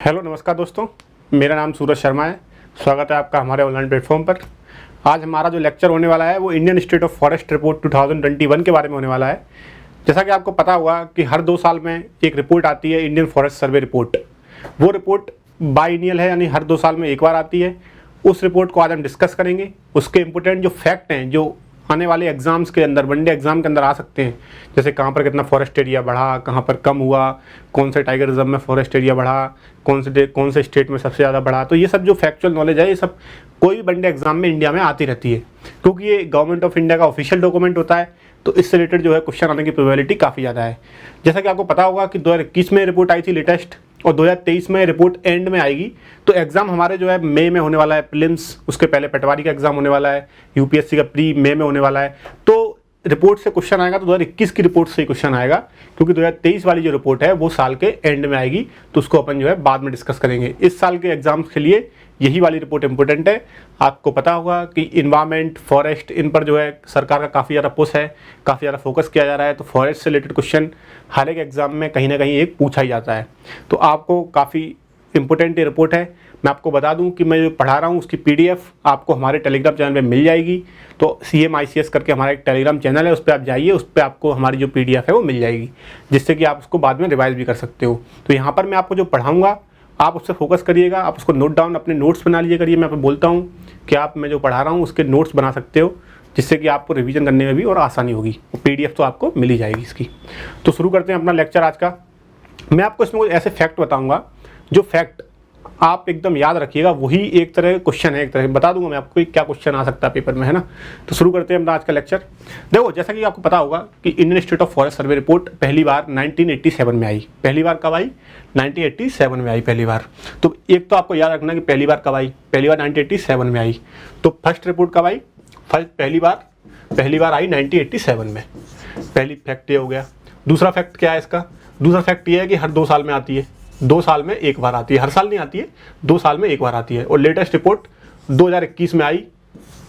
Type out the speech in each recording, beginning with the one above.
Hello नमस्कार दोस्तों, मेरा नाम सूरज शर्मा है। स्वागत है आपका हमारे ऑनलाइन प्लेटफॉर्म पर। आज हमारा जो लेक्चर होने वाला है वो Indian state of forest report 2021 के बारे में होने वाला है। जैसा कि आपको पता होगा कि हर 2 साल में एक रिपोर्ट आती है, इंडियन फॉरेस्ट सर्वे रिपोर्ट। वो रिपोर्ट बाइनियल है, यानी हर 2 साल में एक बार आती है। उस रिपोर्ट को आज हम डिस्कस करेंगे। उसके इंपॉर्टेंट जो फैक्ट हैं जो आने वाले एग्जाम्स के अंदर, वनडे एग्जाम के अंदर आ सकते हैं, जैसे कहाँ पर कितना फॉरेस्ट एरिया बढ़ा, कहाँ पर कम हुआ, कौन से टाइगर रिजर्व में फॉरेस्ट एरिया बढ़ा, कौन से स्टेट में सबसे ज़्यादा बढ़ा। तो ये सब जो फैक्चुअल नॉलेज है, ये सब कोई भी वनडे एग्जाम में इंडिया में आती रहती है, क्योंकि ये गवर्नमेंट ऑफ इंडिया का ऑफिशियल डॉक्यूमेंट होता है। तो इससे रिलेटेड जो है क्वेश्चन आने की प्रोबेबिलिटी काफ़ी ज़्यादा है। जैसा कि आपको पता होगा कि 2021 में रिपोर्ट आई थी लेटेस्ट, और 2023 में रिपोर्ट एंड में आएगी। तो एग्ज़ाम हमारे जो है मई में होने वाला है, प्रीलिम्स, उसके पहले पटवारी का एग्ज़ाम होने वाला है, यूपीएससी का प्री मई में होने वाला है। तो रिपोर्ट से क्वेश्चन आएगा तो 2021 की रिपोर्ट से ही क्वेश्चन आएगा, क्योंकि 2023 वाली जो रिपोर्ट है वो साल के एंड में आएगी। तो उसको अपन जो है बाद में डिस्कस करेंगे। इस साल के एग्जाम्स के लिए यही वाली रिपोर्ट इंपॉर्टेंट है। आपको पता होगा कि इन्वायरमेंट, फॉरेस्ट, इन पर जो है सरकार का काफ़ी ज़्यादा पुश है, काफ़ी ज़्यादा फोकस किया जा रहा है। तो फॉरेस्ट से रिलेटेड क्वेश्चन हर एक एग्जाम में कहीं ना कहीं एक पूछा ही जाता है। तो आपको काफ़ी इंपॉर्टेंट ये रिपोर्ट है। मैं आपको बता दूं कि मैं जो पढ़ा रहा हूं उसकी पीडीएफ आपको हमारे टेलीग्राम चैनल पे मिल जाएगी। तो CMICS करके हमारा एक टेलीग्राम चैनल है, उस पर आप जाइए, उस पर आपको हमारी जो पीडीएफ है वो मिल जाएगी, जिससे कि आप उसको बाद में रिवाइज भी कर सकते हो। तो यहाँ पर मैं आपको जो पढ़ाऊँगा आप उससे फोकस करिएगा, आप उसको नोट डाउन, अपने नोट्स बना लीजिए करिए। मैं आपको बोलता हूँ कि आप मैं जो पढ़ा रहा हूँ उसके नोट्स बना सकते हो, जिससे कि आपको रिवीजन करने में भी और आसानी होगी। पीडीएफ तो आपको मिल ही जाएगी इसकी। तो शुरू करते हैं अपना लेक्चर आज का। मैं आपको इसमें कुछ ऐसे फैक्ट बताऊँगा जो फैक्ट आप एकदम याद रखिएगा। वही एक तरह क्वेश्चन है, एक तरह बता दूंगा मैं आपको क्या क्वेश्चन आ सकता है पेपर में, है ना। तो शुरू करते हैं अपना आज का लेक्चर। देखो, जैसा कि आपको पता होगा कि Indian state of forest survey report पहली बार 1987 में आई। पहली बार कब आई? 1987 में आई पहली बार। तो एक तो आपको याद रखना कि पहली बार कब आई। पहली बार 1987 में आई। तो फर्स्ट रिपोर्ट कब आई? पहली बार आई 1987 में। पहली फैक्ट ये हो गया। दूसरा फैक्ट क्या है इसका? दूसरा फैक्ट ये है कि हर 2 साल में आती है। 2 साल में एक बार आती है, हर साल नहीं आती है, 2 साल में एक बार आती है। और लेटेस्ट रिपोर्ट 2021 में आई।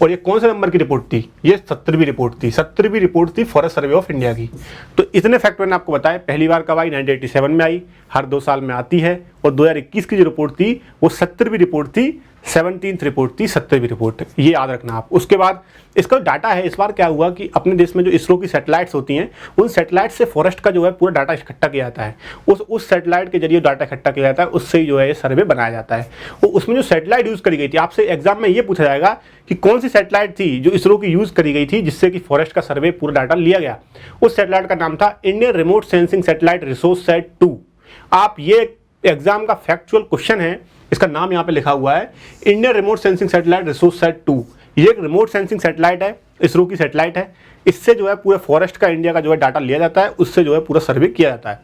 और ये कौन से नंबर की रिपोर्ट थी? ये 17वीं रिपोर्ट थी। 17वीं रिपोर्ट थी फॉरेस्ट सर्वे ऑफ इंडिया की। तो इतने फैक्ट मैंने आपको बताए। पहली बार कब आई? 1987 में आई, हर 2 साल में आती है। और 2021 की जो रिपोर्ट थी वो 17वीं रिपोर्ट थी, 17th रिपोर्ट थी, 17वीं रिपोर्ट। ये याद रखना आप। उसके बाद इसका डाटा है, इस बार क्या हुआ कि अपने देश में जो इसरो की सैटेलाइट्स होती हैं, उन सैटेलाइट से फॉरेस्ट का जो है पूरा डाटा इकट्ठा किया जाता है। उस सैटेलाइट के जरिए डाटा इकट्ठा किया जाता है, उससे ही जो है ये सर्वे बनाया जाता है। और उसमें जो सैटेलाइट यूज़ करी गई थी, आपसे एग्जाम में ये पूछा जाएगा कि कौन सी सैटेलाइट थी जो इसरो की यूज़ करी गई थी, जिससे कि फॉरेस्ट का सर्वे पूरा डाटा लिया गया। उस सैटेलाइट का नाम था Indian remote sensing satellite resource set 2। आप ये एग्जाम का फैक्चुअल क्वेश्चन है, इसका नाम यहाँ पे लिखा हुआ है Indian remote sensing satellite resource set 2। ये एक रिमोट सेंसिंग सैटेलाइट है, इसरो की सैटेलाइट है। इससे जो है पूरे फॉरेस्ट का इंडिया का जो है डाटा लिया जाता है, उससे जो है पूरा सर्वे किया जाता है।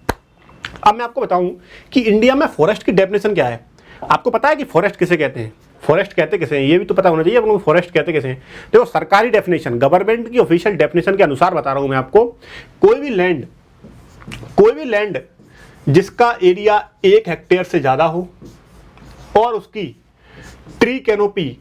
अब मैं आपको बताऊं कि इंडिया में फॉरेस्ट की डेफिनेशन क्या है। आपको पता है कि फॉरेस्ट किसे कहते हैं? फॉरेस्ट कहते किसे हैं ये भी तो पता होना चाहिए आपको। फॉरेस्ट कहते किसे हैं? देखो, सरकारी डेफिनेशन, गवर्नमेंट की ऑफिशियल डेफिनेशन के अनुसार बता रहा हूं मैं आपको। कोई भी लैंड जिसका एरिया 1 हेक्टेयर से ज्यादा हो और उसकी ट्री कैनोपी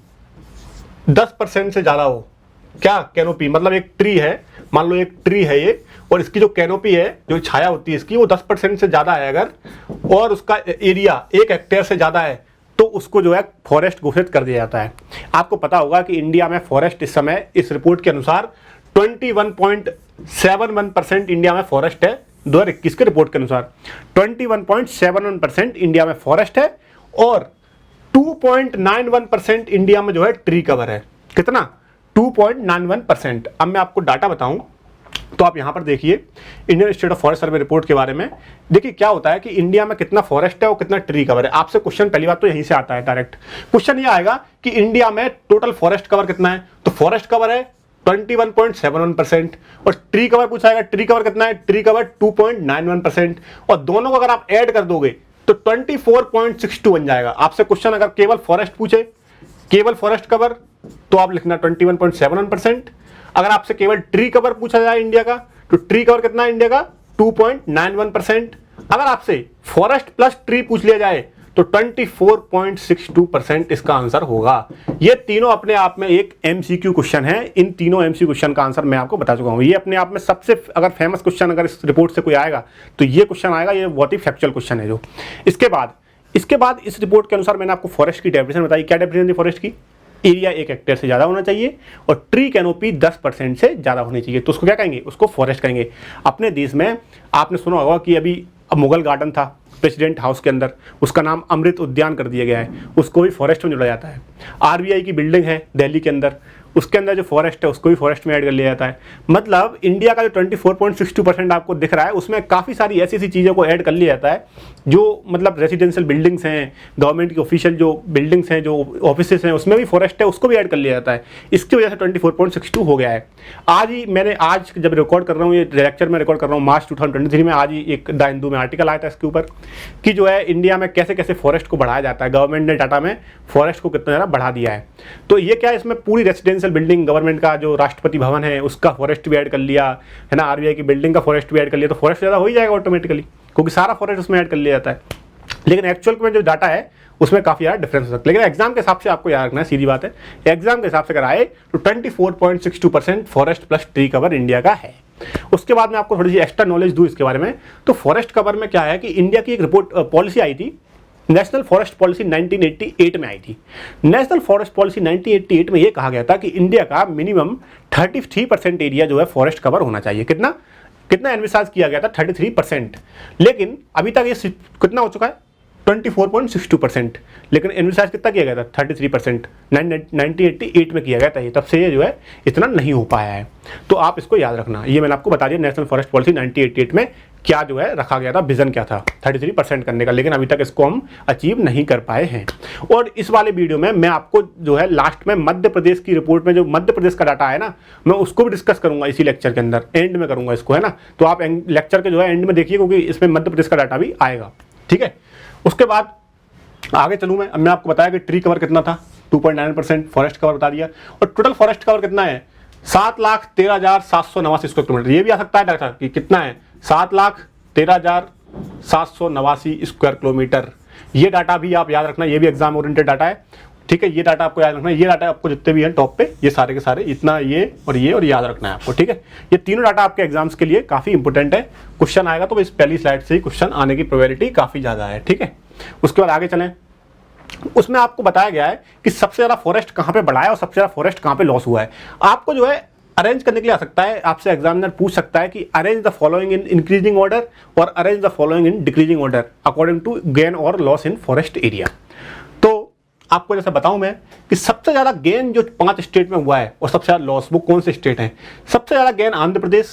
10% से ज्यादा हो। क्या कैनोपी मतलब? एक ट्री है, मान लो एक ट्री है ये, और इसकी जो कैनोपी है, जो छाया होती है इसकी, वो 10% से ज्यादा है अगर, और उसका एरिया 1 हेक्टेयर से ज्यादा है, तो उसको जो है फॉरेस्ट घोषित कर दिया जाता है। आपको पता होगा कि इंडिया में फॉरेस्ट इस समय इस रिपोर्ट के अनुसार 21.71% इंडिया में फॉरेस्ट है। 2021 के रिपोर्ट के अनुसार 21.71% इंडिया में फॉरेस्ट है, और 2.91% इंडिया में जो है ट्री कवर है। कितना? 2.91%। अब मैं आपको डाटा बताऊं तो आप यहां पर देखिए Indian state of forest survey report के बारे में। देखिए क्या होता है कि इंडिया में कितना फॉरेस्ट है और कितना ट्री कवर है। आपसे क्वेश्चन पहली बात तो यहीं से आता है, डायरेक्ट क्वेश्चन ये आएगा कि इंडिया में टोटल फॉरेस्ट कवर कितना है। तो फॉरेस्ट कवर है 21.71%, और ट्री कवर पूछा जाएगा, ट्री कवर कितना है? ट्री कवर 2.91%, और दोनों को अगर आप ऐड कर दोगे तो 24.62 बन जाएगा। आपसे क्वेश्चन अगर केवल फॉरेस्ट पूछे, केवल फॉरेस्ट कवर, तो आप लिखना 21.71%। अगर आपसे केवल ट्री कवर पूछा जाए इंडिया का, तो ट्री कवर कितना है इंडिया का? 2.91%। अगर आपसे फॉरेस्ट प्लस ट्री पूछ लिया जाए तो 24.62% इसका आंसर होगा। ये तीनों अपने आप में एक एमसीक्यू क्वेश्चन है। इन तीनों एमसीक्यू क्वेश्चन का आंसर मैं आपको बता चुका हूं। ये अपने आप में सबसे अगर फेमस क्वेश्चन अगर इस रिपोर्ट से कोई आएगा तो ये क्वेश्चन आएगा। ये बहुत ही फैक्चुअल क्वेश्चन है जो। इसके बाद इसके बाद इस रिपोर्ट के अनुसार मैंने आपको फॉरेस्ट की डेफिनेशन बताई। क्या डेफिनेशन थी फॉरेस्ट की? एरिया 1 हेक्टेयर से ज़्यादा होना चाहिए और ट्री कैनोपी 10% से ज़्यादा होनी चाहिए, तो उसको क्या कहेंगे? उसको फॉरेस्ट कहेंगे। अपने देश में आपने सुना होगा कि अभी मुगल गार्डन था प्रेसिडेंट हाउस के अंदर, उसका नाम अमृत उद्यान कर दिया गया है, उसको भी फॉरेस्ट में जोड़ा जाता है। आरबीआई की बिल्डिंग है दिल्ली के अंदर, उसके अंदर जो फॉरेस्ट है उसको भी फॉरेस्ट में ऐड कर लिया जाता है। मतलब इंडिया का जो 24.62% आपको दिख रहा है उसमें काफ़ी सारी ऐसी ऐसी चीज़ों को ऐड कर लिया जाता है जो मतलब रेजिडेंशियल बिल्डिंग्स हैं, गवर्नमेंट की ऑफिशियल जो बिल्डिंग्स हैं, जो ऑफिसेस हैं, उसमें भी फॉरेस्ट है, उसको भी ऐड कर लिया जाता है। इसकी वजह से 24.62 हो गया है। आज जब रिकॉर्ड कर रहा हूँ, ये लेक्चर में रिकॉर्ड कर रहा हूँ मार्च 2023 में, आज ही एक द हिंदू में आर्टिकल आया था इसके ऊपर कि जो है इंडिया में कैसे कैसे फॉरेस्ट को बढ़ाया जाता है, गवर्नमेंट ने डाटा में फॉरेस्ट को कितना ज़्यादा बढ़ा दिया है। तो ये क्या है, इसमें पूरी रेजिडेंशियल बिल्डिंग, गवर्नमेंट का जो राष्ट्रपति भवन है उसका फॉरेस्ट भी ऐड कर लिया है ना, आरबीआई की बिल्डिंग का फॉरेस्ट भी ऐड कर लिया, तो फॉरेस्ट ज़्यादा हो ही जाएगा ऑटोमेटिकली, क्योंकि सारा फॉरेस्ट उसमें ऐड कर लिया जाता है। लेकिन एक्चुअल में जो डाटा है उसमें काफ़ी ज़्यादा डिफरेंस हो सकता है। लेकिन एग्जाम के हिसाब से आपको याद रखना है, सीधी बात है, एग्जाम के हिसाब से अगर आए तो 24.62% forest plus tree cover India का है। उसके बाद में आपको थोड़ी सी एक्स्ट्रा नॉलेज दूँ इसके बारे में, तो फॉरेस्ट कवर में क्या है कि इंडिया की एक रिपोर्ट पॉलिसी आई थी, नेशनल फॉरेस्ट पॉलिसी 1988 में आई थी। नेशनल फॉरेस्ट पॉलिसी 1988 में ये कहा गया था कि इंडिया का मिनिमम 33% एरिया जो है फॉरेस्ट कवर होना चाहिए। कितना एनविसाज किया गया था? 33%। लेकिन अभी तक ये कितना हो चुका है? 24.62%। लेकिन एनविसाज कितना किया गया था? 33%। 1988 में किया गया था ये, तब से ये जो है इतना नहीं हो पाया है। तो आप इसको याद रखना, ये मैंने आपको बता दिया नेशनल फॉरेस्ट पॉलिसी 1988 में क्या जो है रखा गया था, विजन क्या था 33% करने का, लेकिन अभी तक इसको हम अचीव नहीं कर पाए हैं। और इस वाले वीडियो में मैं आपको जो है लास्ट में मध्य प्रदेश की रिपोर्ट में जो मध्य प्रदेश का डाटा है ना, मैं उसको भी डिस्कस करूंगा इसी लेक्चर के अंदर, एंड में करूंगा इसको, है ना। तो आप लेक्चर के जो है एंड में देखिए, क्योंकि इसमें मध्य प्रदेश का डाटा भी आएगा, ठीक है। उसके बाद आगे चलूँ मैं, अब मैं आपको बताया कि ट्री कवर कितना था, 2.9% फॉरेस्ट कवर बता दिया, और टोटल फॉरेस्ट कवर कितना है? 7,13,789 स्क्वायर किलोमीटर। ये भी आ सकता है डाटा कि कितना है, 7,13,789 स्क्वायर किलोमीटर। ये डाटा भी आप याद रखना, ये भी एग्जाम ओरिएंटेड डाटा है, ठीक है। ये डाटा आपको याद रखना है, ये डाटा आपको जितने भी हैं टॉप पे, ये सारे के सारे, इतना ये और याद रखना है आपको, ठीक है। ये तीनों डाटा आपके एग्जाम्स के लिए काफ़ी इंपॉर्टेंट है। क्वेश्चन आएगा तो इस पहली स्लाइड से ही क्वेश्चन आने की प्रोबेबिलिटी काफ़ी ज़्यादा है, ठीक है। उसके बाद आगे चलें, उसमें आपको बताया गया है कि सबसे ज़्यादा फॉरेस्ट कहाँ पे बढ़ा है और सबसे ज़्यादा फॉरेस्ट कहाँ पे लॉस हुआ है। आपको जो है अरेंज करने के लिए आ सकता है, आपसे एग्जामिनर पूछ सकता है कि arrange the following in increasing order और arrange the following in decreasing order according to gain और लॉस इन फॉरेस्ट एरिया। तो आपको जैसे बताऊं मैं कि सबसे ज़्यादा गेन जो 5 स्टेट में हुआ है और सबसे ज़्यादा लॉस वो कौन से स्टेट हैं। सबसे ज़्यादा gain Andhra Pradesh,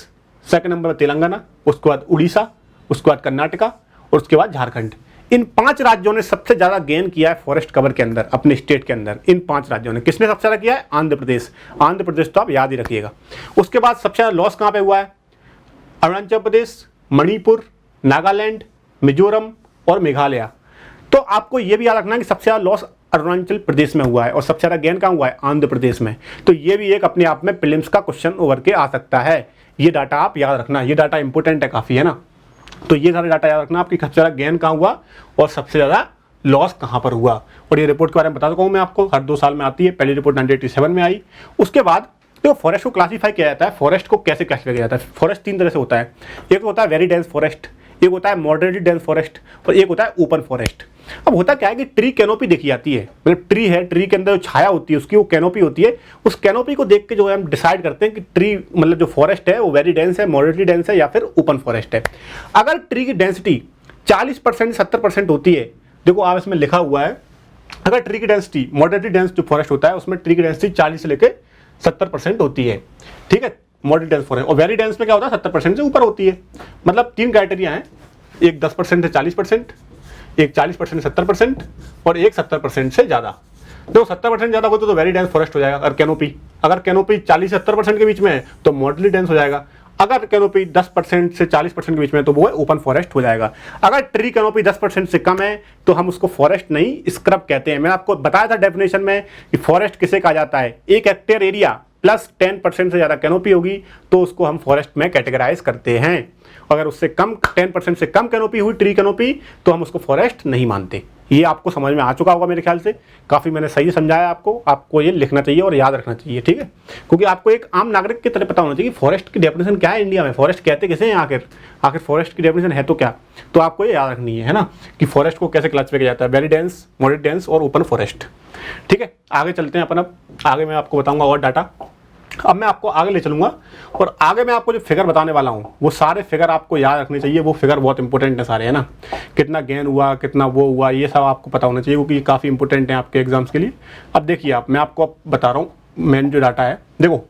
second number पर तेलंगाना, उसके बाद उड़ीसा, उसके बाद कर्नाटका और उसके बाद झारखंड। इन 5 राज्यों ने सबसे ज़्यादा गेन किया है फॉरेस्ट कवर के अंदर, अपने स्टेट के अंदर। इन 5 राज्यों ने किसने सबसे ज़्यादा किया है? आंध्र प्रदेश। आंध्र प्रदेश तो आप याद ही रखिएगा। उसके बाद सबसे ज़्यादा लॉस कहाँ पे हुआ है? अरुणाचल प्रदेश, मणिपुर, नागालैंड, मिजोरम और मेघालय। तो आपको ये भी याद रखना है कि सबसे ज़्यादा लॉस अरुणाचल प्रदेश में हुआ है और सबसे ज़्यादा गेन कहाँ हुआ है? आंध्र प्रदेश में। तो ये भी एक अपने आप में प्रीलिम्स का क्वेश्चन ओवर के आ सकता है। ये डाटा आप याद रखना, ये डाटा इंपॉर्टेंट है काफ़ी, है ना। तो ये सारे डाटा याद रखना आपकी, सबसे ज़्यादा गेन कहाँ हुआ और सबसे ज़्यादा लॉस कहाँ पर हुआ। और ये रिपोर्ट के बारे में बता चुका हूँ मैं आपको, हर 2 साल में आती है। पहली रिपोर्ट 1987 में आई। उसके बाद तो फॉरेस्ट को क्लासीफाई किया जाता है। फॉरेस्ट को कैसे क्लासीफाई किया जाता है? फॉरेस्ट 3 तरह से होता है। एक होता है वेरी डेंस फॉरेस्ट, एक होता है मॉडरेटली डेंस फॉरेस्ट और एक होता है ओपन फॉरेस्ट। अब होता क्या है कि ट्री कैनोपी देखी जाती है, मतलब ट्री है, ट्री के अंदर जो छाया होती है उसकी वो कैनोपी होती है। उस कैनोपी को देख के जो है हम डिसाइड करते हैं कि ट्री मतलब जो फॉरेस्ट है वो वेरी डेंस है, मॉडरेटली डेंस है या फिर ओपन फॉरेस्ट है। अगर ट्री की डेंसिटी 40% 70% होती है, देखो आप इसमें लिखा हुआ है, अगर ट्री की डेंसिटी मॉडरेटली डेंस जो फॉरेस्ट होता है उसमें ट्री की डेंसिटी 40 से लेकर 70% होती है, ठीक है, मॉडरेट डेंस फॉरेस्ट। और वेरी डेंस में क्या होता है? 70% से ऊपर होती है। मतलब 3 क्राइटेरिया हैं, एक 10% से 40%, एक 40% से 70% और एक 70% से ज़्यादा। देखो 70% ज़्यादा हो तो वेरी डेंस फॉरेस्ट हो जाएगा। अगर कैनोपी 40 से 70% के बीच में है तो मॉडरेटली डेंस हो जाएगा। अगर कैनोपी 10% से 40% के बीच में तो वो ओपन फॉरेस्ट हो जाएगा। अगर ट्री कैनोपी 10% से कम है तो हम उसको फॉरेस्ट नहीं, स्क्रब कहते हैं। मैंने आपको बताया था डेफिनेशन में कि फॉरेस्ट किसे कहा जाता है? 1 हेक्टेयर एरिया प्लस 10% से ज़्यादा कैनोपी होगी तो उसको हम फॉरेस्ट में कैटेगराइज करते हैं। अगर उससे कम 10% से कम कैनोपी हुई ट्री कैनोपी तो हम उसको फॉरेस्ट नहीं मानते। ये आपको समझ में आ चुका होगा मेरे ख्याल से, काफ़ी मैंने सही समझाया आपको ये लिखना चाहिए और याद रखना चाहिए, ठीक है। क्योंकि आपको एक आम नागरिक की तरह पता होना चाहिए कि फॉरेस्ट की डेफिनेशन क्या है इंडिया में, फॉरेस्ट कहते किसे हैं आखिर फॉरेस्ट की डेफिनेशन है तो क्या, तो आपको ये याद रखनी है ना, कि फॉरेस्ट को कैसे क्लासिफाई किया जाता है, वेरी डेंस, मॉडरेट डेंस और ओपन फॉरेस्ट, ठीक है। आगे चलते हैं अपन, अब आगे मैं आपको बताऊंगा और डाटा। अब मैं आपको आगे ले चलूंगा और आगे मैं आपको जो फिगर बताने वाला हूँ वो सारे फिगर आपको याद रखने चाहिए। वो फिगर बहुत इंपॉर्टेंट है सारे, है ना, कितना गेन हुआ, कितना वो हुआ, ये सब आपको पता होना चाहिए क्योंकि ये काफ़ी इंपॉर्टेंट है आपके एग्जाम्स के लिए। अब देखिए मैं आपको अब बता रहा हूँ मेन जो डाटा है। देखो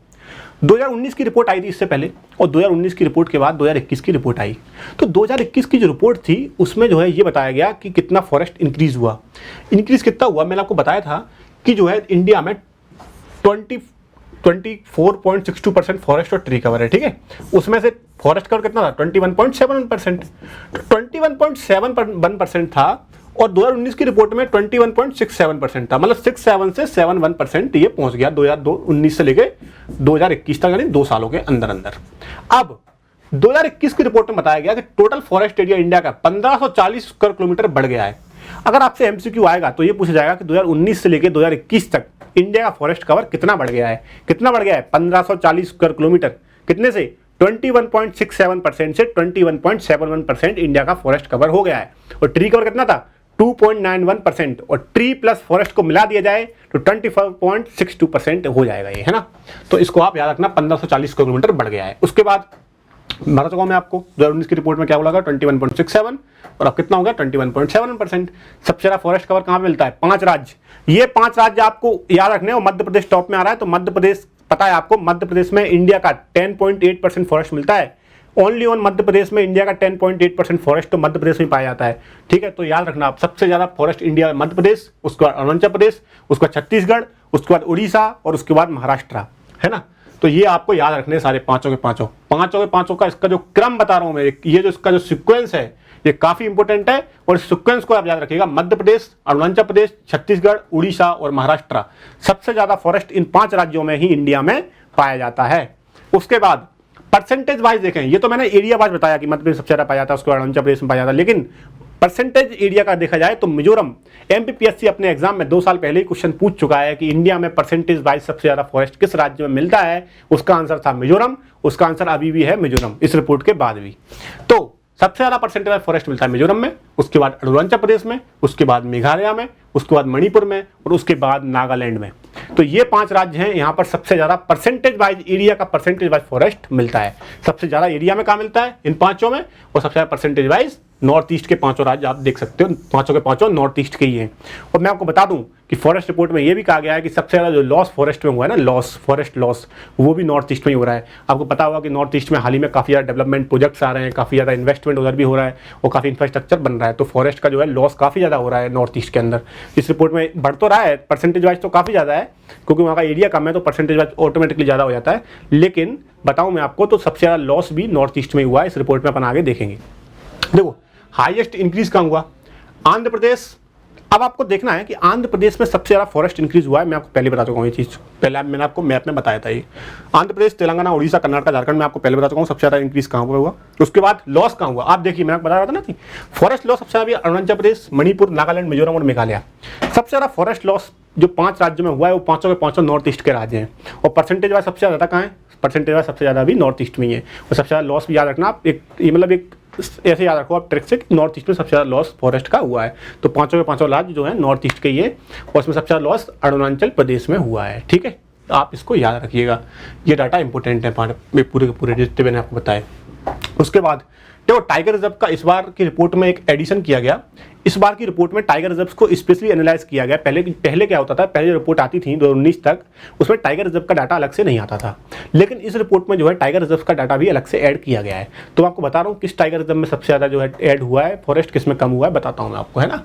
2019 की रिपोर्ट आई थी इससे पहले और 2019 की रिपोर्ट के बाद 2021 की रिपोर्ट आई। तो 2021 की जो रिपोर्ट थी उसमें जो है ये बताया गया कि कितना फॉरेस्ट इंक्रीज हुआ। इंक्रीज कितना हुआ मैंने आपको बताया था कि जो है इंडिया में 24.62% फॉरेस्ट और ट्री कवर है, ठीक है। उसमें से फॉरेस्ट कवर कितना था 21.71%, 21.71% था और 2019 की रिपोर्ट में 21.67% था, मतलब 67 से 71% ये पहुंच गया 2019 से लेके 2021 तक, यानी 2 सालों के अंदर अंदर। अब 2021 की रिपोर्ट में बताया गया कि टोटल फॉरेस्ट एरिया इंडिया का 1540 स्क्वायर किलोमीटर बढ़ गया है। अगर आपसे एमसीक्यू आएगा तो ये पूछा जाएगा कि 2019 से लेकर 2021 तक इंडिया का फॉरेस्ट कवर कितना बढ़ गया है, कितना बढ़ गया है 1540 स्क्वायर किलोमीटर, कितने से 21.67% से 21.71% इंडिया का फॉरेस्ट कवर हो गया है। और ट्री कवर कितना था 2.91% और ट्री प्लस फॉरेस्ट को मिला दिया जाए तो 25.62% हो जाएगा ये, है ना। तो इसको आप याद रखना 1540 स्क्वायर किलोमीटर बढ़ गया है। उसके बाद बता चुका हूं मैं आपको 2019 की रिपोर्ट में क्या बोला था 21.67 और अब कितना हो गया 21.71%। सबसे ज्यादा फॉरेस्ट कवर कहां पे मिलता है 5 राज्य, ये 5 राज्य आपको याद रखने हैं। मध्य प्रदेश टॉप में आ रहा है, तो मध्य प्रदेश पता है आपको, मध्य प्रदेश में इंडिया का 10.8% फॉरेस्ट मिलता है। ओनली ऑन मध्य प्रदेश में इंडिया का 10.8% फॉरेस्ट तो मध्य प्रदेश में पाया जाता है, ठीक है। तो याद रखना आप सबसे ज्यादा फॉरेस्ट इंडिया में मध्य प्रदेश, उसके बाद अरुणाचल प्रदेश, उसके बाद छत्तीसगढ़, उसके बाद उड़ीसा और उसके बाद महाराष्ट्र, है ना। तो ये आपको याद रखने सारे पांचों के पांचों का इसका जो क्रम बता रहा हूं मैं, ये जो इसका जो सीक्वेंस है ये काफी इंपॉर्टेंट है और इस सीक्वेंस को आप याद रखिएगा। मध्य प्रदेश, अरुणाचल प्रदेश, छत्तीसगढ़, उड़ीसा और महाराष्ट्र, सबसे ज्यादा फॉरेस्ट इन 5 राज्यों में ही इंडिया में पाया जाता है। उसके बाद परसेंटेज वाइज देखें, ये तो मैंने एरिया वाइज बताया कि मध्य प्रदेश सबसे ज्यादा पाया जाता है, उसके बाद अरुणाचल प्रदेश में पाया जाता है, लेकिन परसेंटेज एरिया का देखा जाए तो मिजोरम, एमपीपीएससी अपने एग्जाम में 2 साल पहले ही क्वेश्चन पूछ चुका है कि इंडिया में परसेंटेज वाइज सबसे ज्यादा फॉरेस्ट किस राज्य में मिलता है। उसका आंसर था मिजोरम, उसका आंसर अभी भी है मिजोरम इस रिपोर्ट के बाद भी। तो सबसे ज्यादा परसेंटेज फॉरेस्ट मिलता है मिजोरम में, उसके बाद अरुणाचल प्रदेश में, उसके बाद मेघालय में, उसके बाद मणिपुर में और उसके बाद नागालैंड में। तो ये 5 राज्य हैं, यहाँ पर सबसे ज्यादा परसेंटेज वाइज एरिया का परसेंटेज वाइज फॉरेस्ट मिलता है। सबसे ज्यादा एरिया में कहाँ मिलता है इन 5 में, और सबसे ज्यादा परसेंटेज वाइज नॉर्थ ईस्ट के 5 राज्य आप देख सकते हो, 5 के 5 नॉर्थ ईस्ट के ही हैं। और मैं आपको बता दूं कि फॉरेस्ट रिपोर्ट में ये भी कहा गया है कि सबसे ज्यादा जो लॉस फॉरेस्ट में हुआ है ना, फॉरेस्ट लॉस, वो भी नॉर्थ ईस्ट में ही हो रहा है। आपको पता होगा कि नॉर्थ ईस्ट में हाल ही में काफी ज्यादा डेवलपमेंट प्रोजेक्ट्स आ रहे हैं, काफी ज्यादा इन्वेस्टमेंट उधर भी हो रहा है और काफी इंफ्रास्ट्रक्चर बन रहा है, तो फॉरेस्ट का जो है लॉस काफी ज्यादा हो रहा है नॉर्थ ईस्ट के अंदर। इस रिपोर्ट में बढ़ तो रहा है परसेंटेज वाइज, तो काफी ज्यादा है क्योंकि वहाँ का एरिया कम है तो परसेंटेज वाइज ऑटोमेटिकली ज्यादा हो जाता है। लेकिन बताऊं मैं आपको तो सबसे ज्यादा लॉस भी नॉर्थ ईस्ट में हुआ है, इस रिपोर्ट में अपन आगे देखेंगे। देखो हाईएस्ट इंक्रीज कहां हुआ, आंध्र प्रदेश। अब आपको देखना है कि आंध्र प्रदेश में सबसे ज्यादा फॉरेस्ट इंक्रीज हुआ है। मैं आपको पहले बता चुका हूं ये चीज, पहले मैंने आपको मैप में बताया था ये। आंध्र प्रदेश, तेलंगाना, उड़ीसा, कर्नाटक, झारखंड में आपको पहले बता चुका हूं सबसे ज्यादा इंक्रीज कहां पर हुआ। उसके बाद लॉस कहां हुआ, आप देखिए मैंने बता रहा था ना कि फॉरेस्ट लॉस सबसे ज्यादा अरुणाचल प्रदेश, मणिपुर, नागालैंड, मिजोरम और मेघालय। सबसे ज्यादा फॉरेस्ट लॉस जो 5 राज्यों में हुआ है वो 5 के 5 नॉर्थ ईस्ट के राज्य हैं। और परसेंटेज वाइज सबसे ज्यादा कहाँ है, परसेंटेज वाइज सबसे ज्यादा भी नॉर्थ ईस्ट में ही है। और सबसे ज्यादा लॉस भी याद रखना आप, एक ये मतलब एक ऐसे याद रखो आप ट्रिक से, नॉर्थ ईस्ट में सबसे ज्यादा लॉस फॉरेस्ट का हुआ है। तो 5 के 5 राज्य जो है नॉर्थ ईस्ट के ही है और उसमें सबसे ज्यादा लॉस अरुणाचल प्रदेश में हुआ है, ठीक है। आप इसको याद रखिएगा, ये डाटा इंपॉर्टेंट है पूरे के पूरे जितने मैंने आपको बताए। उसके बाद देखो टाइगर रिजर्व का इस बार की रिपोर्ट में एक एडिशन किया गया। इस बार की रिपोर्ट में टाइगर रिजर्व को स्पेशली एनालाइज किया गया। पहले क्या होता था, पहले रिपोर्ट आती थी 2019 तक, उसमें टाइगर रिजर्व का डाटा अलग से नहीं आता था। लेकिन इस रिपोर्ट में जो है टाइगर रिजर्व का डाटा भी अलग से ऐड किया गया है। तो आपको बता रहा हूँ किस टाइगर रिजर्व में सबसे ज्यादा जो है ऐड हुआ है फॉरेस्ट, किस में कम हुआ है बताता हूँ मैं आपको, है ना।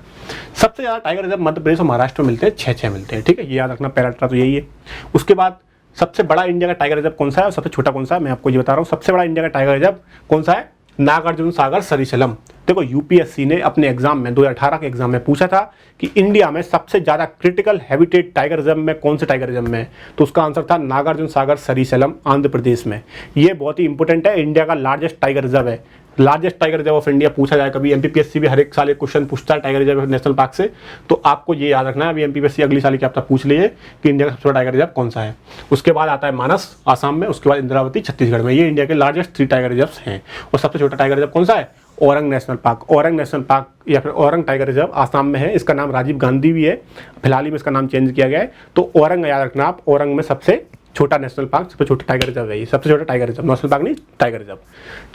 सबसे ज्यादा टाइगर रिजर्व मध्य प्रदेश और महाराष्ट्र में मिलते हैं, 6 मिलते हैं, ठीक है। ये याद रखना, पहला डाटा तो यही है। उसके बाद सबसे बड़ा इंडिया का टाइगर रिजर्व कौन सा है और सबसे छोटा कौन सा है, मैं आपको ये बता रहा हूँ। सबसे बड़ा इंडिया का टाइगर रिजर्व कौन सा है, नागार्जुन सागर सरिसलम, देखो यूपीएससी ने अपने एग्जाम में 2018 के एग्जाम में पूछा था कि इंडिया में सबसे ज़्यादा क्रिटिकल हैबिटेट टाइगर रिजर्व में कौन से टाइगर रिजर्व में है, तो उसका आंसर था नागार्जुन सागर सरीसैलम आंध्र प्रदेश में। ये बहुत ही इंपॉर्टेंट है, इंडिया का लार्जेस्ट टाइगर रिजर्व है, largest tiger reserve of India पूछा जाए कभी। एमपीपीएससी भी हर एक साल एक क्वेश्चन पूछता है टाइगर रिजर्व नेशनल पार्क से, तो आपको ये याद रखना है। अभी एमपीपीएससी अगली साल क्या पूछ लीजिए कि इंडिया का सबसे बड़ा टाइगर रिजर्व कौन सा है। उसके बाद आता है मानस आसाम में, उसके बाद इंद्रावती छत्तीसगढ़ में। ये इंडिया के लार्जेस्ट 3 टाइगर रिजर्व हैं। और सबसे छोटा टाइगर रिजर्व कौन सा है? Orang national park. Orang national park या फिर औरंग टाइगर रिजर्व आसाम में है। इसका नाम राजीव गांधी भी है, फिलहाल ही में इसका नाम चेंज किया गया है। तो औरंग याद रखना आप, औरंग में सबसे छोटा नेशनल पार्क, सबसे छोटा टाइगर रिजर्व है ये, सबसे छोटा टाइगर रिजर्व, नेशनल पार्क नहीं टाइगर रिजर्व,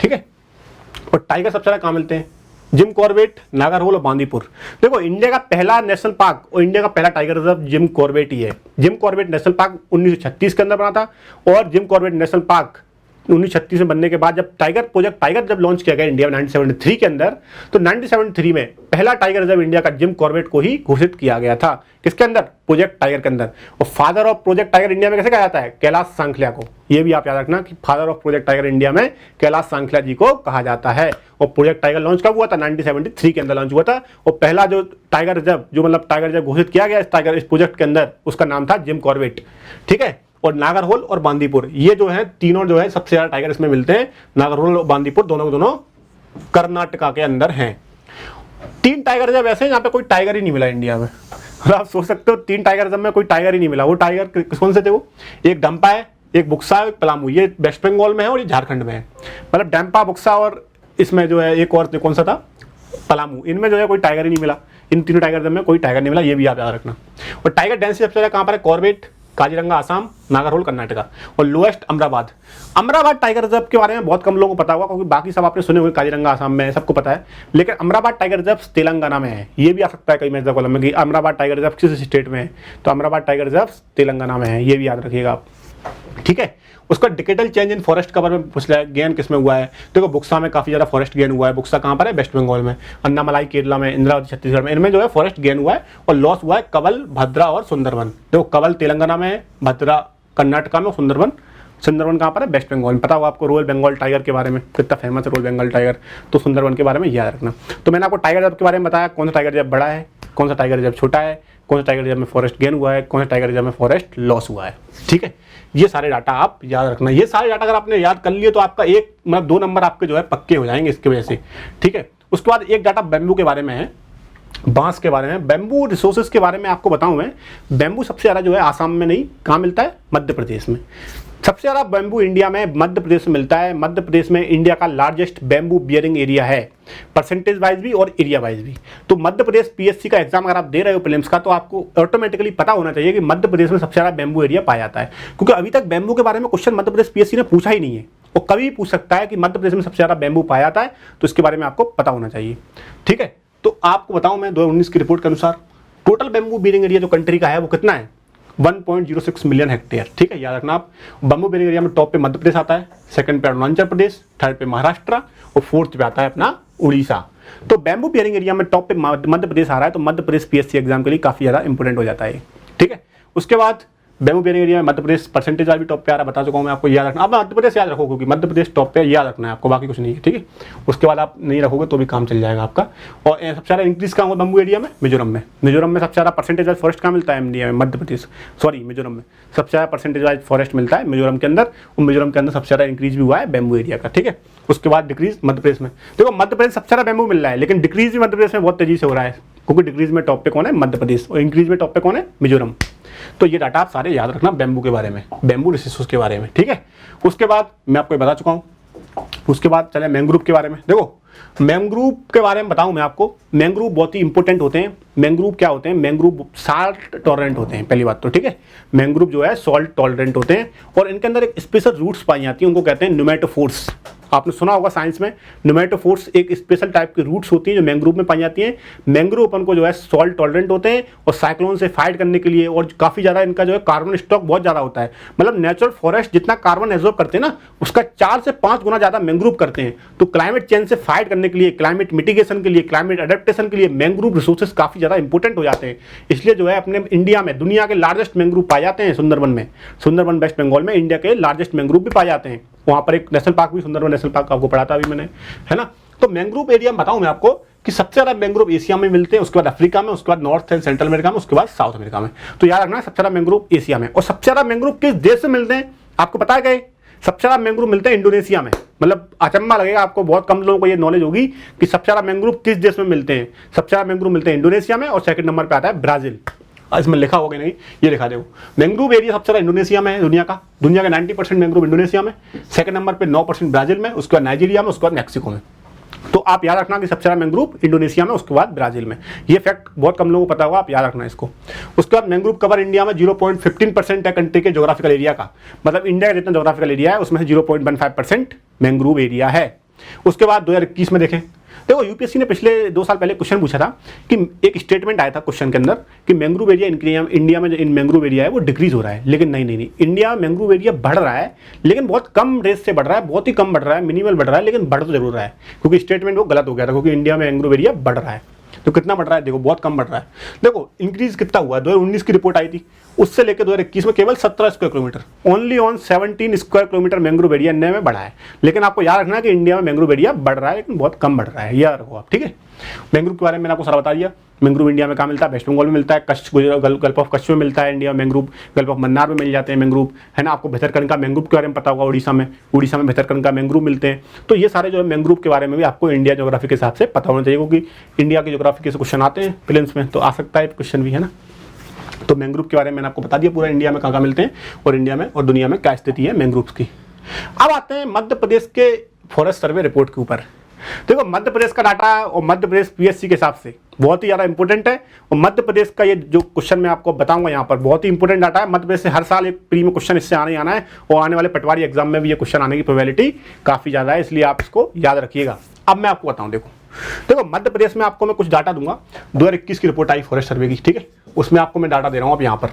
ठीक है। और टाइगर सबसे ज़्यादा कहाँ मिलते हैं? जिम कॉर्बेट, नागरहोल और बांदीपुर। देखो इंडिया का पहला नेशनल पार्क और इंडिया का पहला टाइगर रिजर्व जिम कॉर्बेट ही है। जिम कॉर्बेट नेशनल पार्क 1936 के अंदर बना था, और जिम कॉर्बेट नेशनल पार्क 1936 में बनने के बाद जब प्रोजेक्ट टाइगर जब लॉन्च किया गया इंडिया में 1973 के अंदर, तो 1973 में पहला टाइगर रिजर्व इंडिया का जिम कॉर्बेट को ही घोषित किया गया था। किसके अंदर? प्रोजेक्ट टाइगर के अंदर। और father of project tiger India में कैसे कहा जाता है? कैलाश सांखलिया को। ये भी आप याद रखना कि father of project tiger India में कैलाश सांखलिया जी को कहा जाता है। और प्रोजेक्ट टाइगर लॉन्च कब हुआ था? 1973 के अंदर लॉन्च हुआ था। और पहला जो टाइगर रिजर्व, जो मतलब टाइगर रिजर्व घोषित किया गया इस प्रोजेक्ट के अंदर, उसका नाम था जिम कॉर्बेट, ठीक है। और नागरहोल और बांदीपुर, ये जो है तीनों जो है सबसे ज्यादा टाइगर इसमें मिलते हैं। नागरहोल और बांदीपुर दोनों कर्नाटका के अंदर हैं। 3 टाइगर रिजर्व ऐसे हैं जहां पे कोई टाइगर ही नहीं मिला इंडिया में। आप सोच सकते हो 3 टाइगर रिजर्व में कोई टाइगर ही नहीं मिला। वो टाइगर कौन से थे? वो एक डंपा है, एक बुक्सा है, एक पलामू। ये वेस्ट बंगाल में है और ये झारखंड में है। मतलब डंपा, बुक्सा और इसमें जो है एक और कौन सा था? पलामू। इनमें जो है कोई टाइगर ही नहीं मिला। इन तीनों टाइगर रिजर्व में कोई टाइगर नहीं मिला, ये भी आप याद रखना। और टाइगर डेंसिटी सबसे ज्यादा कहां पर है? कॉर्बेट, काजीरंगा आसाम, नागरहोल कर्नाटका, और lowest Amrabad. Amrabad tiger reserve के बारे में बहुत कम लोगों को पता होगा, क्योंकि बाकी सब आपने सुने हुए, काजीरंगा आसाम में सबको पता है, लेकिन अमराबाद टाइगर रिजर्व तेलंगाना में है। ये भी आ सकता है कई मैच कॉलम में कि अमराबाद टाइगर रिजर्व किस स्टेट में है, तो अमराबाद टाइगर रिजर्व तेलंगाना में है, ये भी याद रखिएगा आप, ठीक है। उसका डिकेटल चेंज इन फॉरेस्ट का बारे में पूछ लिया, गेन किसमें हुआ है? देखो बुक्सा में काफी ज्यादा फॉरेस्ट गेन हुआ है। बुक्सा कहां पर है? वेस्ट बंगाल में। अन्नामलाई केरला में, इंद्रावती छत्तीसगढ़ में, इनमें जो है फॉरेस्ट गेन हुआ है। और लॉस हुआ है कवल, भद्रा और सुंदरवन। देखो कवल तेलंगाना में है, भद्रा कर्नाटका में, सुंदरवन कहां पर है? वेस्ट बंगाल में। पता होगा आपको रॉयल बंगाल टाइगर के बारे में, कितना फेमस है रॉयल बंगाल टाइगर, तो सुंदरवन के बारे में याद रखना। तो मैंने आपको टाइगर रिजर्व के बारे में बताया, कौन सा टाइगर रिजर्व बड़ा है, कौन सा टाइगर रिजर्व छोटा है, कौन सा टाइगर रिजर्व में फॉरेस्ट गेन हुआ है, कौन सा टाइगर रिजर्व में फॉरेस्ट लॉस हुआ है, ठीक है। ये सारे डाटा आप याद रखना। ये सारे डाटा अगर आपने याद कर लिए तो आपका 2 नंबर आपके जो है पक्के हो जाएंगे इसकी वजह से, ठीक है। उसके बाद एक डाटा बैम्बू के बारे में है, बांस के बारे में, बैम्बू रिसोर्सेज के बारे में आपको बताऊं मैं। बैम्बू सबसे ज़्यादा जो है आसाम में नहीं, कहाँ मिलता है? मध्य प्रदेश में। सबसे ज़्यादा बैम्बू इंडिया में मध्य प्रदेश में मिलता है। मध्य प्रदेश में इंडिया का लार्जेस्ट बैम्बू बियरिंग एरिया है, परसेंटेज वाइज भी और एरिया वाइज भी। तो मध्य प्रदेश पीएससी का एग्जाम अगर आप दे रहे हो प्रीलिम्स का, तो आपको ऑटोमेटिकली पता होना चाहिए कि मध्य प्रदेश में सबसे ज़्यादा बैम्बू एरिया पाया जाता है, क्योंकि अभी तक बैम्बू के बारे में क्वेश्चन मध्य प्रदेश पीएससी ने पूछा ही नहीं है। वो कभी भी पूछ सकता है कि मध्य प्रदेश में सबसे ज़्यादा बैम्बू पाया जाता है, तो इसके बारे में आपको पता होना चाहिए, ठीक है। तो आपको बताऊं मैं 2019 की रिपोर्ट के अनुसार टोटल बैम्बू बियरिंग एरिया जो कंट्री का है वो कितना है? 1.06 मिलियन हेक्टेयर, ठीक है, याद रखना आप। बैम्बू बियरिंग एरिया में टॉप पे मध्य प्रदेश आता है, सेकंड पे अरुणाचल प्रदेश, थर्ड पे महाराष्ट्र और फोर्थ पे आता है अपना उड़ीसा। तो बैम्बू बियरिंग एरिया में टॉप पे मध्य प्रदेश आ रहा है, तो मध्य प्रदेश पीएससी एग्जाम के लिए काफी ज्यादा इंपोर्टेंट हो जाता है, ठीक है। उसके बाद बैम्बू बियरिंग एरिया में मध्य प्रदेश परसेंटेज वाला भी टॉप पे आ रहा है, बता चुका हूं मैं आपको, याद रखना। अब मध्य प्रदेश याद रखो, क्योंकि मध्य प्रदेश टॉप पे याद रखना है आपको, बाकी कुछ नहीं है, ठीक है। उसके बाद आप नहीं रखोगे तो भी काम चल जाएगा आपका। और सबसे ज्यादा इंक्रीज कहाँ हुआ बैम्बू एरिया में? मिजोरम में। मिजोरम में सबसे ज्यादा परसेंटेज वाइज फॉरेस्ट कहाँ मिलता है? इंडिया में, मध्य प्रदेश, सॉरी मिजोरम में सबसे ज्यादा परसेंटेज वाइज फॉरेस्ट मिलता है मिजोरम के अंदर। और मिजोरम के अंदर सबसे ज्यादा इंक्रीज भी हुआ है बैम्बू एरिया का, ठीक है। उसके बाद डिक्रीज मध्य प्रदेश में। देखो मध्य प्रदेश सबसे ज्यादा बैम्बू मिल रहा है, लेकिन डिक्रीज भी मध्य प्रदेश में बहुत तेजी से हो रहा है, क्योंकि डिक्रीज में टॉप पे कौन है? मध्य प्रदेश, और इंक्रीज में टॉप पे कौन है? मिजोरम। तो ये डाटा आप सारे याद रखना बैम्बू के बारे में, बैम्बू रिसोर्सेज के बारे में, ठीक है। उसके बाद मैं आपको बता चुका हूं। उसके बाद चले मैंग्रोव के बारे में। देखो मैंग्रोव के बारे में बताऊं मैं आपको, मैंग्रोव बहुत ही इंपॉर्टेंट होते हैं। मैंग्रोव क्या होते हैं? मैंग्रोव सॉल्ट टॉलरेंट होते हैं, पहली बात तो, ठीक है। मैंग्रोव जो है सॉल्ट टॉलरेंट होते हैं, और इनके अंदर एक स्पेशल रूट्स पाई जाती है, उनको कहते हैं न्यूमेटोफोर्स। आपने सुना होगा साइंस में, न्यूमेटोफोर्स एक स्पेशल टाइप की रूट्स होती हैं जो मैंग्रोव में पाई जाती हैं। मैंग्रोव अपन को जो है सॉल्ट टॉलरेंट होते हैं, और साइक्लोन से फाइट करने के लिए, और काफी ज्यादा इनका जो है कार्बन स्टॉक बहुत ज्यादा होता है। मतलब नेचुरल फॉरेस्ट जितना कार्बन एब्जॉर्ब करते हैं ना, उसका 4 से 5 गुना ज्यादा मैंग्रोव करते हैं। तो क्लाइमेट चेंज से फाइट करने के लिए, क्लाइमेट मिटिगेशन के लिए, क्लाइमेट अडेप्टेशन के लिए मैंग्रोव रिसोर्सेज काफी ज्यादा इंपॉर्टेंट हो जाते हैं। इसलिए जो है अपने इंडिया में दुनिया के लार्जेस्ट मैंग्रोव पाए जाते हैं सुंदरबन में। सुंदरबन वेस्ट बंगाल में इंडिया के लार्जेस्ट मैंग्रोव भी पाए जाते हैं। वहां पर एक नेशनल पार्क भी, सुंदरबन नेशनल पार्क आपको पढ़ा था अभी मैंने, है ना। तो मैंग्रोव एरिया बताऊं मैं आपको कि सबसे ज्यादा मैंग्रोव एशिया में मिलते हैं, उसके बाद अफ्रीका में, उसके बाद नॉर्थ एंड सेंट्रल अमेरिका में, उसके बाद साउथ अमेरिका में। तो याद रखना सबसे ज्यादा मैंग्रोव एशिया में। और सबसे ज्यादा मैंग्रोव किस देश से मिलते हैं आपको पता है क्या? सबसे ज्यादा मैंग्रोव मिलते हैं इंडोनेशिया में। मतलब अचंभा लगेगा आपको, बहुत कम लोगों को ये नॉलेज होगी कि सबसे ज्यादा मैंग्रोव किस देश में मिलते हैं। सबसे ज्यादा मैंग्रोव मिलते हैं इंडोनेशिया में और सेकंड नंबर पे आता है ब्राजील। इसमें लिखा होगा नहीं, ये लिखा देखो, मैंग्रोव एरिया सबसे ज्यादा इंडोनेशिया में है दुनिया का 90% मैंग्रोव इंडोनेशिया में, सेकंड नंबर पे 9% ब्राजील में, उसके बाद नाइजीरिया में, उसके बाद मैक्सिको में। तो आप याद रखना कि सबसे ज्यादा मैंग्रोव इंडोनेशिया में, उसके बाद ब्राजील में। ये फैक्ट बहुत कम लोगों को पता होगा, आप याद रखना इसको। उसके बाद मैंग्रोव कवर इंडिया में 0.15% है कंट्री के ज्योग्राफिकल एरिया का। मतलब इंडिया का जितना ज्योग्राफिकल एरिया है उसमें से 0.15% मैंग्रोव एरिया है। उसके बाद 2021 में देखें, देखो यूपीएससी ने पिछले 2 साल पहले क्वेश्चन पूछा था कि एक स्टेटमेंट आया था क्वेश्चन के अंदर कि मैंग्रोव एरिया इंडिया में जो इन मैंग्रोव एरिया है वो डिक्रीज हो रहा है। लेकिन नहीं, इंडिया में मैंग्रोव एरिया बढ़ रहा है, लेकिन बहुत कम रेट से बढ़ रहा है, बहुत ही कम बढ़ रहा है, मिनिमल बढ़ रहा है, लेकिन बढ़ तो जरूर रहा है। क्योंकि स्टेटमेंट वो गलत हो गया था, क्योंकि इंडिया में मैंग्रोव एरिया बढ़ रहा है। तो कितना बढ़ रहा है देखो, बहुत कम बढ़ रहा है। देखो इंक्रीज कितना हुआ, 2019 की रिपोर्ट आई थी, उससे लेकर 2021 में केवल 17 square kilometre, only on 17 square kilometre mangrove area India में बढ़ा है। लेकिन आपको याद रखना है कि इंडिया में मैंग्रोव एरिया बढ़ रहा है, लेकिन बहुत कम बढ़ रहा है, याद रखो आप, ठीक है। मैंग्रोव के बारे में मैंने आपको सारा बता दिया। मैंग्रोव इंडिया में कहाँ मिलता है? वेस्ट बंगाल में मिलता है, कच्छ, गल्फ ऑफ कच्छ में मिलता है इंडिया में मैंग्रोव, गल्फ ऑफ मन्नार में मिल जाते हैं मैंग्रोव, है ना। आपको भितरकनिका मैंग्रोव के बारे में पता होगा, उड़ीसा में भितरकनिका मैंग्रोव मिलते हैं। तो ये सारे जो है मैंग्रोव के बारे में भी आपको इंडिया ज्योग्राफी के हिसाब से पता होना चाहिए, क्योंकि इंडिया की ज्योग्राफी के क्वेश्चन आते हैं प्रीलिम्स में, तो आ सकता है क्वेश्चन भी, है ना। तो मैंग्रोव के बारे में मैंने आपको बता दिया पूरा, इंडिया में कहाँ मिलते हैं और इंडिया में और दुनिया में क्या स्थिति है मैंग्रोव्स की। अब आते हैं मध्य प्रदेश के फॉरेस्ट सर्वे रिपोर्ट के ऊपर। देखो मध्य प्रदेश का डाटा और मध्य प्रदेश पीएससी के हिसाब से बहुत ही ज़्यादा इंपॉर्टेंट है। और मध्य प्रदेश का ये जो क्वेश्चन मैं आपको बताऊंगा यहाँ पर बहुत ही इंपॉर्टेंट डाटा है। मध्य प्रदेश से हर साल एक प्री में क्वेश्चन इससे आने आना है, और आने वाले पटवारी एग्जाम में भी ये क्वेश्चन आने की प्रोबेबिलिटी काफ़ी ज़्यादा है, इसलिए आप इसको याद रखिएगा। अब मैं आपको बताऊँ, देखो मध्य प्रदेश में आपको मैं कुछ डाटा दूंगा। 2021 की रिपोर्ट आई फॉरेस्ट सर्वे की, ठीक है, उसमें आपको मैं डाटा दे रहा हूँ आप यहाँ पर,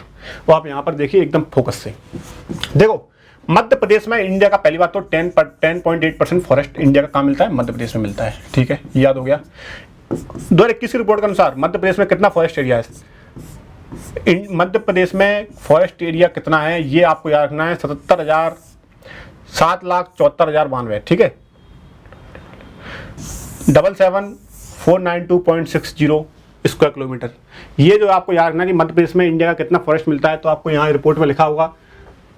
और आप यहाँ पर देखिए एकदम फोकस से। देखो मध्य प्रदेश में इंडिया का पहली बात तो 10.8% फॉरेस्ट इंडिया का कहाँ मिलता है? मध्य प्रदेश में मिलता है, ठीक है, याद हो गया। 2021 की रिपोर्ट के अनुसार मध्य प्रदेश में कितना फॉरेस्ट एरिया है? मध्य प्रदेश में फॉरेस्ट एरिया कितना है ये आपको याद रखना है, 7,74,92, ठीक है, 77492.60 स्क्वायर किलोमीटर। ये जो आपको याद रखना है कि मध्य प्रदेश में इंडिया का कितना फॉरेस्ट मिलता है, तो आपको यहाँ रिपोर्ट में लिखा होगा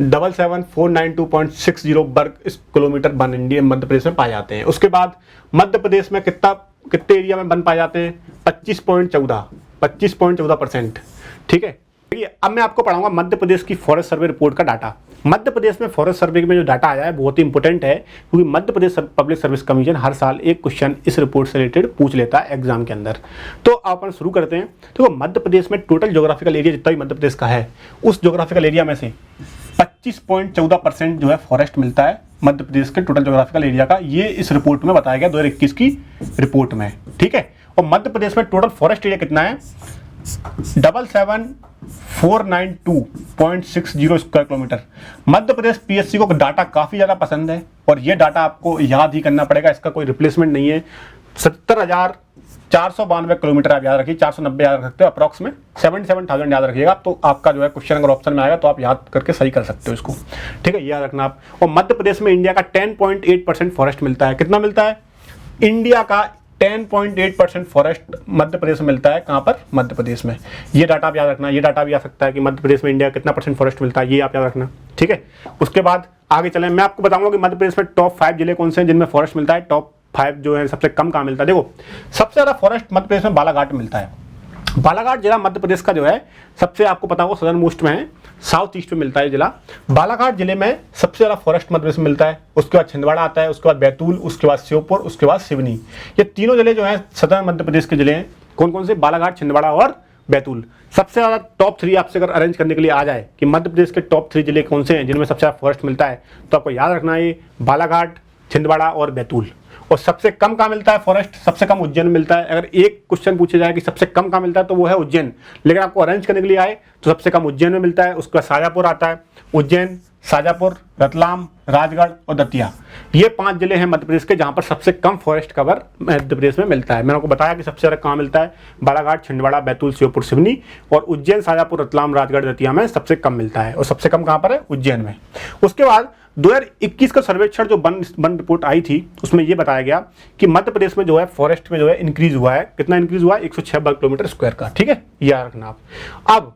77492.60 वर्ग kilometre one India Madhya Pradesh में पाए जाते हैं। उसके बाद मध्य प्रदेश में कितने एरिया में वन पाए जाते हैं? 25.14%, ठीक है। अब मैं आपको पढ़ाऊंगा मध्य प्रदेश की फॉरेस्ट सर्वे रिपोर्ट का डाटा। मध्य प्रदेश में फॉरेस्ट सर्वे में जो डाटा आया है बहुत ही इंपॉर्टेंट है, क्योंकि Madhya Pradesh public service commission हर साल एक क्वेश्चन इस रिपोर्ट से रिलेटेड पूछ लेता है एग्जाम के अंदर। तो अपन शुरू करते हैं। तो मध्य प्रदेश में टोटल ज्योग्राफिकल एरिया जितना भी मध्य प्रदेश का है, उस ज्योग्राफिकल एरिया में से 25.14% जो है फॉरेस्ट मिलता है मध्य प्रदेश के टोटल ज्योग्राफिकल एरिया का। ये इस रिपोर्ट में बताया गया 2021 की रिपोर्ट में, ठीक है। और मध्य प्रदेश में टोटल फॉरेस्ट एरिया कितना है? 77492.60 square kilometre. Madhya Pradesh PSC को डाटा काफी ज्यादा पसंद है, और ये डाटा आपको याद ही करना पड़ेगा, इसका कोई रिप्लेसमेंट नहीं है। 70,492 किलोमीटर आप याद रखिए, 490 याद रख सकते हो अप्रॉक्स में, 77,000 याद रखिएगा। तो आपका जो है क्वेश्चन अगर ऑप्शन में आएगा तो आप याद करके सही कर सकते हो इसको, ठीक है, याद रखना आप। और मध्य प्रदेश में इंडिया का 10.8% फॉरेस्ट मिलता है। कितना मिलता है? इंडिया का 10.8% फॉरेस्ट मध्य प्रदेश में मिलता है। कहां पर? मध्य प्रदेश में। ये डाटा आप याद रखना। ये डाटा भी आ सकता है कि मध्य प्रदेश में इंडिया कितना % फॉरेस्ट मिलता है, ये आप याद रखना, ठीक है। उसके बाद आगे चलें, मैं आपको बताऊंगा कि मध्य प्रदेश में टॉप 5 जिले कौन से हैं जिनमें फॉरेस्ट मिलता है। टॉप 5 जो है सबसे कम कहां मिलता है? देखो सबसे ज्यादा फॉरेस्ट मध्य प्रदेश में बालाघाट में मिलता है। बालाघाट जिला मध्य प्रदेश का जो है सबसे आपको पता होगा सदर्न मोस्ट में है, साउथ ईस्ट में मिलता है जिला। बालाघाट जिले में सबसे ज्यादा फॉरेस्ट मध्य प्रदेश में मिलता है। उसके बाद छिंदवाड़ा आता है, उसके बाद बैतूल, उसके बाद श्योपुर, उसके बाद सिवनी। ये तीनों जिले जो हैं सदर्न मध्य प्रदेश के जिले हैं। कौन कौन से? बालाघाट, छिंदवाड़ा और बैतूल। सबसे ज्यादा टॉप 3 आपसे अगर अरेंज करने के लिए आ जाए कि मध्य प्रदेश के टॉप 3 जिले कौन से हैं जिनमें सबसे ज्यादा फॉरेस्ट मिलता है, तो आपको याद रखना है बालाघाट, छिंदवाड़ा और बैतूल। और सबसे कम कहाँ मिलता है फॉरेस्ट? सबसे कम उज्जैन में मिलता है। अगर एक क्वेश्चन पूछा जाए कि सबसे कम कहाँ मिलता है तो वो है उज्जैन, लेकिन आपको अरेंज करने के लिए आए तो सबसे कम उज्जैन में मिलता है। उसके बाद शाजापुर आता है, उज्जैन, शाजापुर, रतलाम, राजगढ़ और दतिया। ये 5 जिले हैं मध्य प्रदेश के जहां पर सबसे कम फॉरेस्ट कवर मध्य प्रदेश में मिलता है। मैंने आपको बताया कि सबसे ज्यादा कहाँ मिलता है? बालाघाट, छिंदवाड़ा, बैतूल, श्योपुर, सिवनी। और उज्जैन, शाजापुर, रतलाम, राजगढ़, दतिया में सबसे कम मिलता है। और सबसे कम कहाँ पर है? उज्जैन में। उसके बाद 2021 का सर्वेक्षण जो वन रिपोर्ट आई थी उसमें ये बताया गया कि मध्य प्रदेश में जो है फॉरेस्ट में जो है इंक्रीज हुआ है। कितना इंक्रीज हुआ है? 106 वर्ग किलोमीटर स्क्वायर का। ठीक है, याद रखना आप।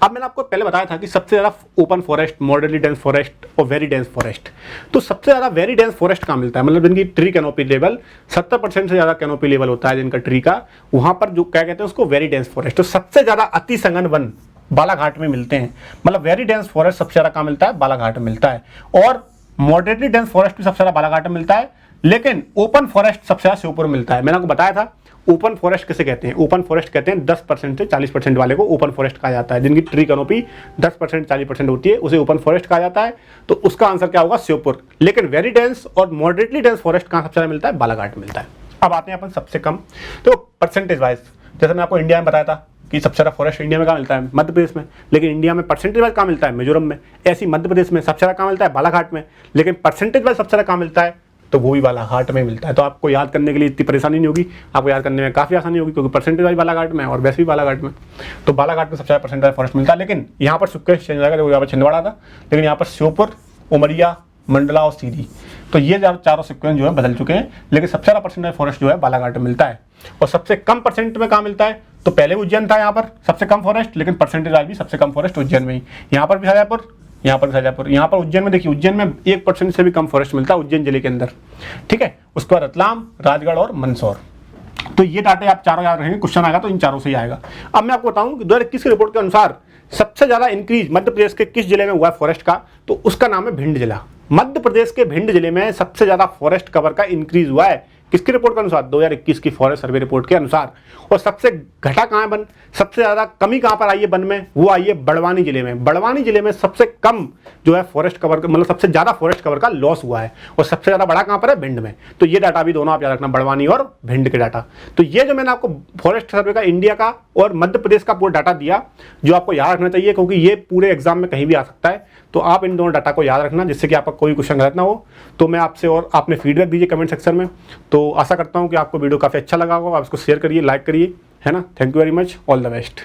अब मैंने आपको पहले बताया था कि सबसे ज़्यादा open forest, moderately dense forest और वेरी डेंस फॉरेस्ट। तो सबसे ज़्यादा वेरी डेंस फॉरेस्ट कहाँ मिलता है? मतलब जिनकी ट्री कैनोपी लेवल 70% से ज़्यादा कैनोपी लेवल होता है जिनका ट्री का, वहाँ पर जो क्या कहते हैं उसको वेरी डेंस फॉरेस्ट। तो सबसे ज़्यादा अति सघन वन बालाघाट में मिलते हैं। मतलब वेरी डेंस फॉरेस्ट सबसे ज़्यादा कहाँ मिलता है? बालाघाट में मिलता है। और मॉडरेटली डेंस फॉरेस्ट भी सबसे ज़्यादा बालाघाट में मिलता है, लेकिन ओपन फॉरेस्ट सबसे ज़्यादा श्योपुर में मिलता है। मैंने आपको बताया था ओपन फॉरेस्ट किसे कहते हैं? ओपन फॉरेस्ट कहते हैं 10% से 40% वाले को ओपन फॉरेस्ट कहा जाता है। जिनकी ट्री कैनोपी 10% 40% होती है उसे ओपन फॉरेस्ट कहा जाता है। तो उसका आंसर क्या होगा? श्योपुर। लेकिन वेरी डेंस और मॉडरेटली डेंस फॉरेस्ट कहाँ सबसे ज़्यादा मिलता है? बालाघाट में मिलता है। अब आते हैं अपन सबसे कम, तो परसेंटेज वाइज जैसे मैं आपको इंडिया में बताया था कि सबसे ज़्यादा फॉरेस्ट इंडिया में कहाँ मिलता है? मध्य प्रदेश में। लेकिन इंडिया में परसेंटेज वाइज कहाँ मिलता है? मिजोरम में। ऐसी मध्य प्रदेश में सबसे ज़्यादा कहाँ मिलता है? बालाघाट में। लेकिन परसेंटेज वाइज सबसे ज़्यादा कहाँ मिलता है? तो वो भी बालाघाट में मिलता है। तो आपको याद करने के लिए इतनी परेशानी नहीं होगी, आपको याद करने में काफ़ी आसानी होगी, क्योंकि परसेंटेज वाइज बालाघाट में और वैसे भी बालाघाट में। तो बालाघाट में सबसे ज़्यादा परसेंटेज फॉरेस्ट मिलता है। लेकिन यहाँ पर सिक्वेंस चेंज हो जाएगा, जो यहाँ पर छिंदवाड़ा था, लेकिन यहाँ पर श्योपुर, उमरिया, मंडला और सीधी, तो ये चारों सिक्वेंस जो है बदल चुके हैं। लेकिन सबसे ज़्यादा परसेंटेज फॉरेस्ट जो है बालाघाट में मिलता है। और सबसे कम परसेंट में कहाँ मिलता है? तो पहले उज्जैन था यहाँ पर सबसे कम फॉरेस्ट, लेकिन परसेंटेज वाइज भी सबसे कम फॉरेस्ट उज्जैन में ही। यहाँ पर भी शाजापुर, यहाँ पर शाजापुर, यहाँ पर उज्जैन में देखिए, उज्जैन में 1% से भी कम फॉरेस्ट मिलता है उज्जैन जिले के अंदर। ठीक है, उसके बाद रतलाम, राजगढ़ और मंदसौर। तो ये डाटे आप चारों याद रखेंगे, क्वेश्चन आएगा तो इन चारों से ही आएगा। अब मैं आपको बताऊं कि 2021 की रिपोर्ट के अनुसार सबसे ज्यादा इंक्रीज मध्य प्रदेश के किस जिले में हुआ है फॉरेस्ट का? तो उसका नाम है भिंड जिला। मध्य प्रदेश के भिंड जिले में सबसे ज्यादा फॉरेस्ट कवर का इंक्रीज हुआ है। किसकी रिपोर्ट के अनुसार? 2021 की फॉरेस्ट सर्वे रिपोर्ट के अनुसार। और सबसे घटा कहाँ है वन? सबसे ज्यादा कमी कहाँ पर आई है वन में? वो आई है बड़वानी जिले में। बड़वानी जिले में सबसे कम जो है फॉरेस्ट कवर, मतलब सबसे ज्यादा फॉरेस्ट कवर का लॉस हुआ है। और सबसे ज्यादा बड़ा कहाँ पर है? भिंड में। तो ये डाटा भी दोनों आप याद रखना, बड़वानी और भिंड के डाटा। तो ये जो मैंने आपको फॉरेस्ट सर्वे का इंडिया का और मध्य प्रदेश का पूरा डाटा दिया, जो आपको याद रखना चाहिए, क्योंकि ये पूरे एग्जाम में कहीं भी आ सकता है। तो आप इन दोनों डाटा को याद रखना, जिससे कि आपका कोई क्वेश्चन गलत ना हो। तो मैं आपसे, और आपने फीडबैक दीजिए कमेंट सेक्शन में। तो आशा करता हूँ कि आपको वीडियो काफ़ी अच्छा लगा होगा। आप इसको शेयर करिए, लाइक करिए, है ना। Thank you very much, all the best.